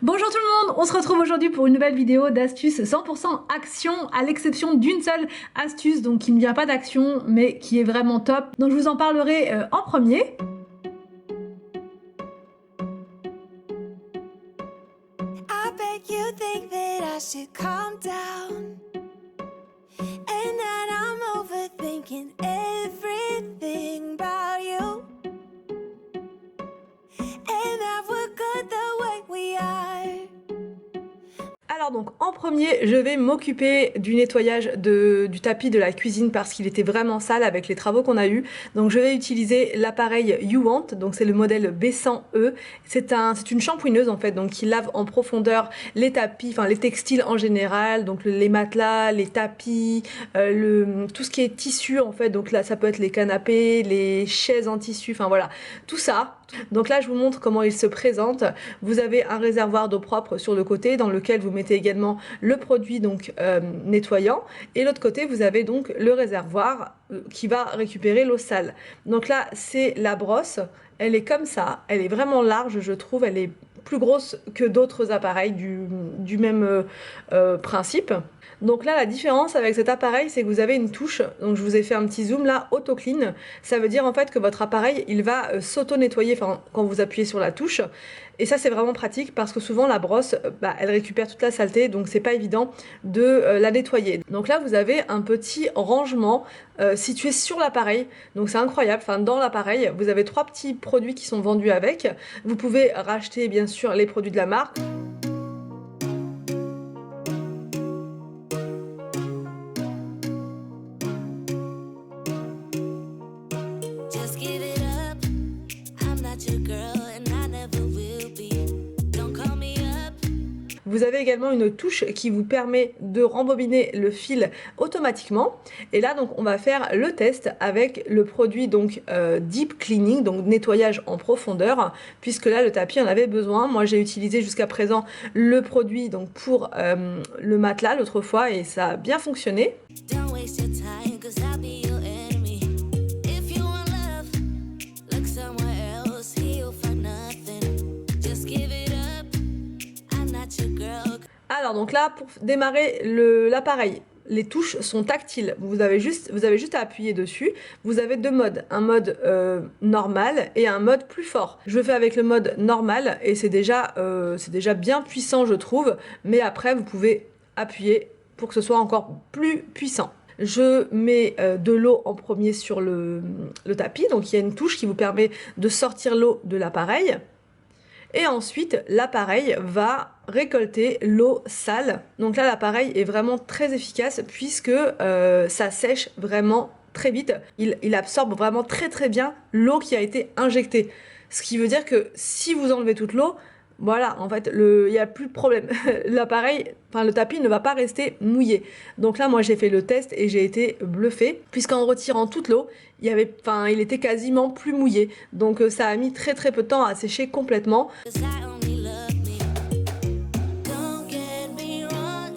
Bonjour tout le monde, on se retrouve aujourd'hui pour une nouvelle vidéo d'astuces 100% action, à l'exception d'une seule astuce, donc qui ne vient pas d'action, mais qui est vraiment top. Donc je vous en parlerai en premier. I bet you think that I should calm down and that I'm overthinking everything about you and that we're good the way we are. Alors donc en premier, je vais m'occuper du nettoyage du tapis de la cuisine parce qu'il était vraiment sale avec les travaux qu'on a eu. Donc je vais utiliser l'appareil YouWant, donc c'est le modèle B100E. C'est une shampouineuse en fait, donc qui lave en profondeur les tapis, enfin les textiles en général, donc les matelas, les tapis, tout ce qui est tissu en fait. Donc là ça peut être les canapés, les chaises en tissu, enfin voilà, tout ça. Donc là je vous montre comment il se présente. Vous avez un réservoir d'eau propre sur le côté dans lequel vous mettez également le produit donc nettoyant, et l'autre côté vous avez donc le réservoir qui va récupérer l'eau sale. Donc là c'est la brosse, elle est comme ça, elle est vraiment large, je trouve, elle est plus grosse que d'autres appareils du même principe. Donc là la différence avec cet appareil, c'est que vous avez une touche, donc je vous ai fait un petit zoom là, auto clean. Ça veut dire en fait que votre appareil il va s'auto nettoyer, enfin quand vous appuyez sur la touche, et ça c'est vraiment pratique parce que souvent la brosse elle récupère toute la saleté, donc c'est pas évident de la nettoyer. Donc là vous avez un petit rangement situé sur l'appareil, donc c'est incroyable. Enfin dans l'appareil vous avez 3 petits produits qui sont vendus avec. Vous pouvez racheter bien sûr les produits de la marque. Just give it up. I'm not your girl and I never will be. Don't call me up. Vous avez également une touche qui vous permet de rembobiner le fil automatiquement. Et là donc on va faire le test avec le produit donc Deep Cleaning, donc nettoyage en profondeur, puisque là le tapis en avait besoin. Moi j'ai utilisé jusqu'à présent le produit donc pour le matelas l'autre fois et ça a bien fonctionné. Don't waste your time, 'cause I'll be your enemy. If you want love, look somewhere else. Here you'll find nothing. Just give it up. I'm not your girl. Alors donc là pour démarrer l'appareil, les touches sont tactiles, vous avez juste à appuyer dessus. Vous avez deux modes, un mode normal et un mode plus fort. Je fais avec le mode normal et c'est déjà bien puissant je trouve, mais après vous pouvez appuyer pour que ce soit encore plus puissant. Je mets de l'eau en premier sur le tapis, donc il y a une touche qui vous permet de sortir l'eau de l'appareil. Et ensuite, l'appareil va récolter l'eau sale. Donc là, l'appareil est vraiment très efficace puisque ça sèche vraiment très vite. Il absorbe vraiment très bien l'eau qui a été injectée. Ce qui veut dire que si vous enlevez toute l'eau, voilà, en fait, il n'y a plus de problème. L'appareil, enfin le tapis ne va pas rester mouillé. Donc là, moi j'ai fait le test et j'ai été bluffée, puisqu'en retirant toute l'eau, il était quasiment plus mouillé. Donc ça a mis très peu de temps à sécher complètement. 'Cause I only love me. Don't get me wrong.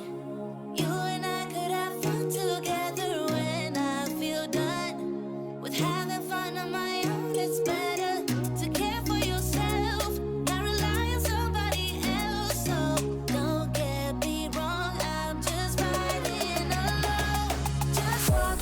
You and I could have fun together when I feel done with having fun on my own. It's better to care for yourself, not rely on somebody else. So don't get me wrong. I'm just riding alone. Just walk.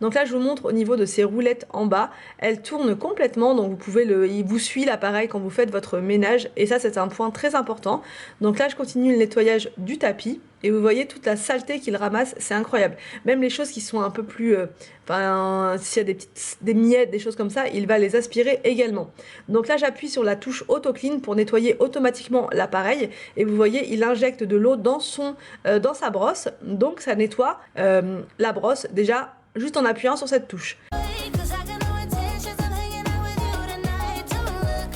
Donc là je vous montre au niveau de ces roulettes en bas, elles tournent complètement, donc il vous suit l'appareil quand vous faites votre ménage, et ça c'est un point très important. Donc là je continue le nettoyage du tapis, et vous voyez toute la saleté qu'il ramasse, c'est incroyable. Même les choses qui sont un peu plus, s'il y a des miettes, des choses comme ça, il va les aspirer également. Donc là j'appuie sur la touche Auto Clean pour nettoyer automatiquement l'appareil, et vous voyez il injecte de l'eau dans sa brosse, donc ça nettoie la brosse déjà juste en appuyant sur cette touche. 'Cause I got no intentions of hanging out with you tonight. Don't look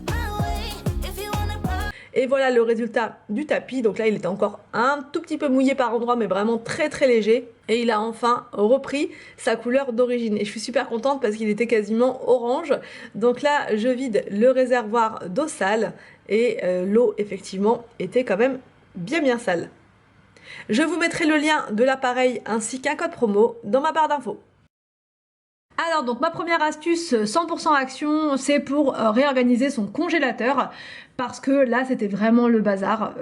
my way if you wanna pop. Et voilà le résultat du tapis. Donc là il était encore un tout petit peu mouillé par endroits, mais vraiment très léger, et il a enfin repris sa couleur d'origine et je suis super contente parce qu'il était quasiment orange. Donc là je vide le réservoir d'eau sale et l'eau effectivement était quand même bien sale. Je vous mettrai le lien de l'appareil ainsi qu'un code promo dans ma barre d'infos. Alors donc ma première astuce 100% action, c'est pour réorganiser son congélateur parce que là c'était vraiment le bazar,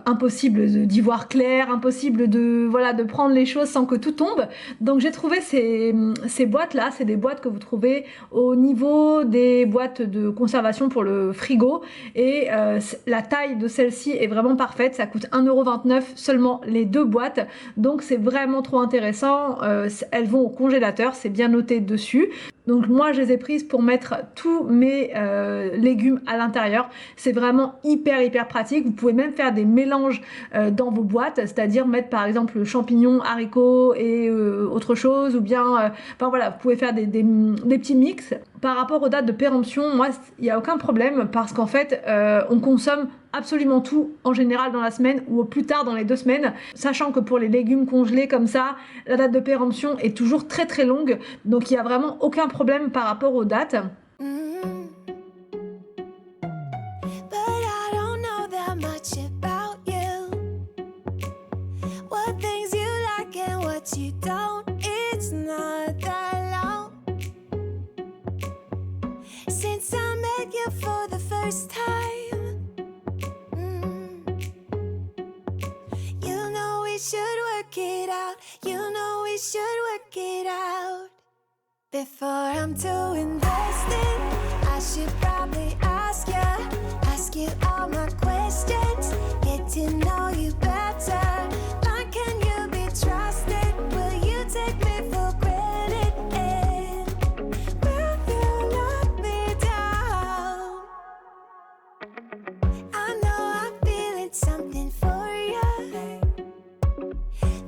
impossible d'y voir clair, impossible de voilà de prendre les choses sans que tout tombe. Donc j'ai trouvé ces boîtes là, c'est des boîtes que vous trouvez au niveau des boîtes de conservation pour le frigo et la taille de celle-ci est vraiment parfaite, ça coûte 1,29€ seulement les deux boîtes, donc c'est vraiment trop intéressant, elles vont au congélateur, c'est bien noté dessus. Donc moi je les ai prises pour mettre tous mes légumes à l'intérieur. C'est vraiment hyper pratique. Vous pouvez même faire des mélanges dans vos boîtes, c'est-à-dire mettre par exemple champignons, haricots et autre chose, ou bien enfin voilà, vous pouvez faire des petits mix. Par rapport aux dates de péremption, moi il n'y a aucun problème parce qu'en fait on consomme absolument tout en général dans la semaine ou au plus tard dans les 2 semaines, sachant que pour les légumes congelés comme ça, la date de péremption est toujours très longue, donc il n'y a vraiment aucun problème par rapport aux dates. Mm. But I don't know that much about you. What things you like and what you don't. It's not that long since I met you for the first time. You know we should work it out. You know we should work it out. Before I'm too invested, I should probably ask you all my questions, get to know you better. Like, can you be trusted? Will you take me for granted? And will you let me down? I know I'm feeling something for you.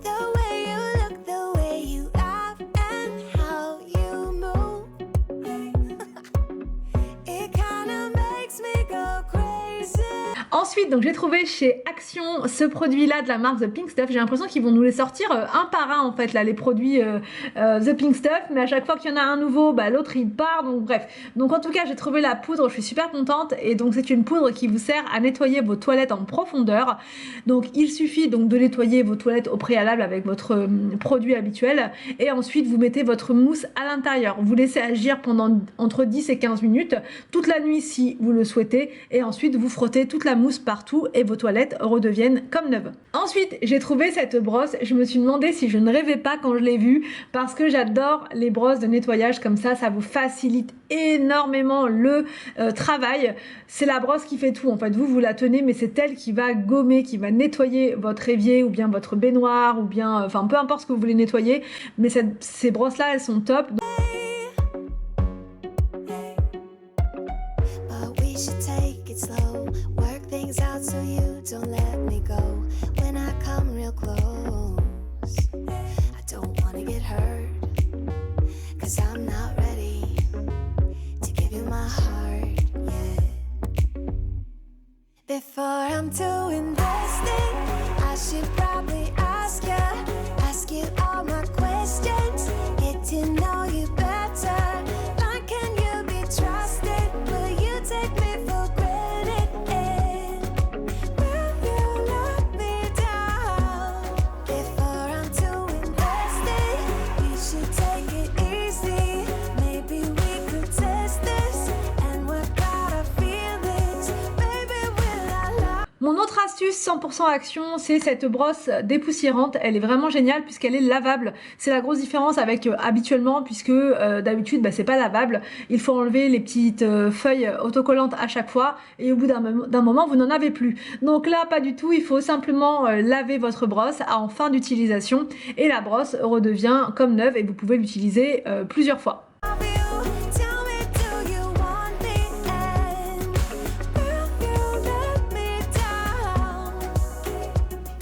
The way you look, the way you laugh, and how you move. It kinda makes me go crazy. Ensuite, donc j'ai trouvé chez Action ce produit-là de la marque The Pink Stuff. J'ai l'impression qu'ils vont nous les sortir un par un en fait, là, les produits The Pink Stuff. Mais à chaque fois qu'il y en a un nouveau, bah, l'autre il part. Donc bref. Donc en tout cas, j'ai trouvé la poudre, je suis super contente. Et donc c'est une poudre qui vous sert à nettoyer vos toilettes en profondeur. Donc il suffit donc de nettoyer vos toilettes au préalable avec votre produit habituel. Et ensuite, vous mettez votre mousse à l'intérieur. Vous laissez agir pendant entre 10 et 15 minutes, toute la nuit si vous le souhaitez. Et ensuite, vous frottez toute la mousse partout et vos toilettes redeviennent comme neuves. Ensuite, j'ai trouvé cette brosse. Je me suis demandé si je ne rêvais pas quand je l'ai vue parce que j'adore les brosses de nettoyage comme ça vous facilite énormément le travail. C'est la brosse qui fait tout en fait. Vous la tenez mais c'est elle qui va gommer, qui va nettoyer votre évier ou bien votre baignoire ou bien enfin peu importe ce que vous voulez nettoyer. Mais ces brosses là elles sont top. But we should take it slow, work things out so you don't let me go. When I come real close, I don't wanna get hurt, 'cause I'm not ready to give you my heart yet. Before I'm too invested, I should probably ask you all my questions, get to know you better. Like, can you be trusted? Will you take me for granted? And will you let me down? Before I'm too invested, you should take it easy. Maybe we could test this and work out our feelings. Baby, will I love? Mon autre astuce 100% action, c'est cette brosse dépoussiérante. Elle est vraiment géniale puisqu'elle est lavable. C'est la grosse différence avec habituellement, puisque d'habitude c'est pas lavable. Il faut enlever les petites feuilles autocollantes à chaque fois et au bout d'un moment vous n'en avez plus. Donc là pas du tout, il faut simplement laver votre brosse en fin d'utilisation et la brosse redevient comme neuve et vous pouvez l'utiliser plusieurs fois. Tell me, do you want me? And will you let me down?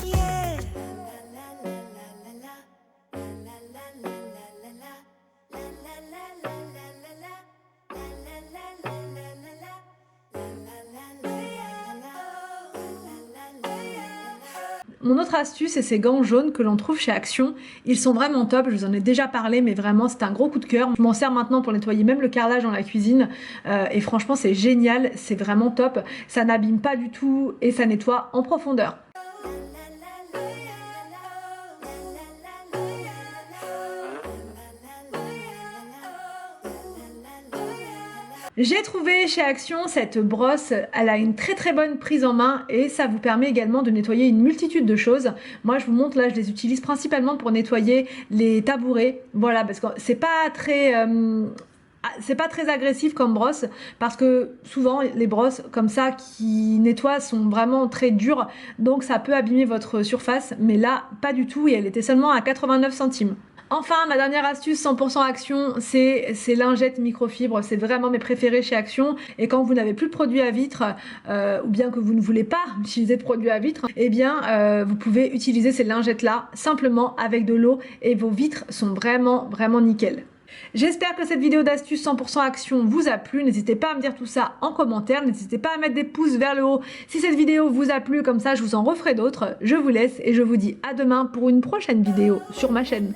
Yeah. La la la la la la la la la la la la la la la la Mon autre astuce, c'est ces gants jaunes que l'on trouve chez Action. Ils sont vraiment top, je vous en ai déjà parlé, mais vraiment c'est un gros coup de cœur. Je m'en sers maintenant pour nettoyer même le carrelage dans la cuisine et franchement c'est génial, c'est vraiment top. Ça n'abîme pas du tout et ça nettoie en profondeur. J'ai trouvé chez Action cette brosse, elle a une très très bonne prise en main et ça vous permet également de nettoyer une multitude de choses. Moi je vous montre là, je les utilise principalement pour nettoyer les tabourets, voilà, parce que c'est pas très agressif comme brosse parce que souvent les brosses comme ça qui nettoient sont vraiment très dures, donc ça peut abîmer votre surface, mais là pas du tout et elle était seulement à 89 centimes. Enfin, ma dernière astuce 100% Action, c'est ces lingettes microfibres. C'est vraiment mes préférés chez Action. Et quand vous n'avez plus de produits à vitre, ou bien que vous ne voulez pas utiliser de produits à vitre, eh bien, vous pouvez utiliser ces lingettes-là simplement avec de l'eau et vos vitres sont vraiment, vraiment nickel. J'espère que cette vidéo d'astuce 100% Action vous a plu. N'hésitez pas à me dire tout ça en commentaire. N'hésitez pas à mettre des pouces vers le haut si cette vidéo vous a plu. Comme ça, je vous en referai d'autres. Je vous laisse et je vous dis à demain pour une prochaine vidéo sur ma chaîne.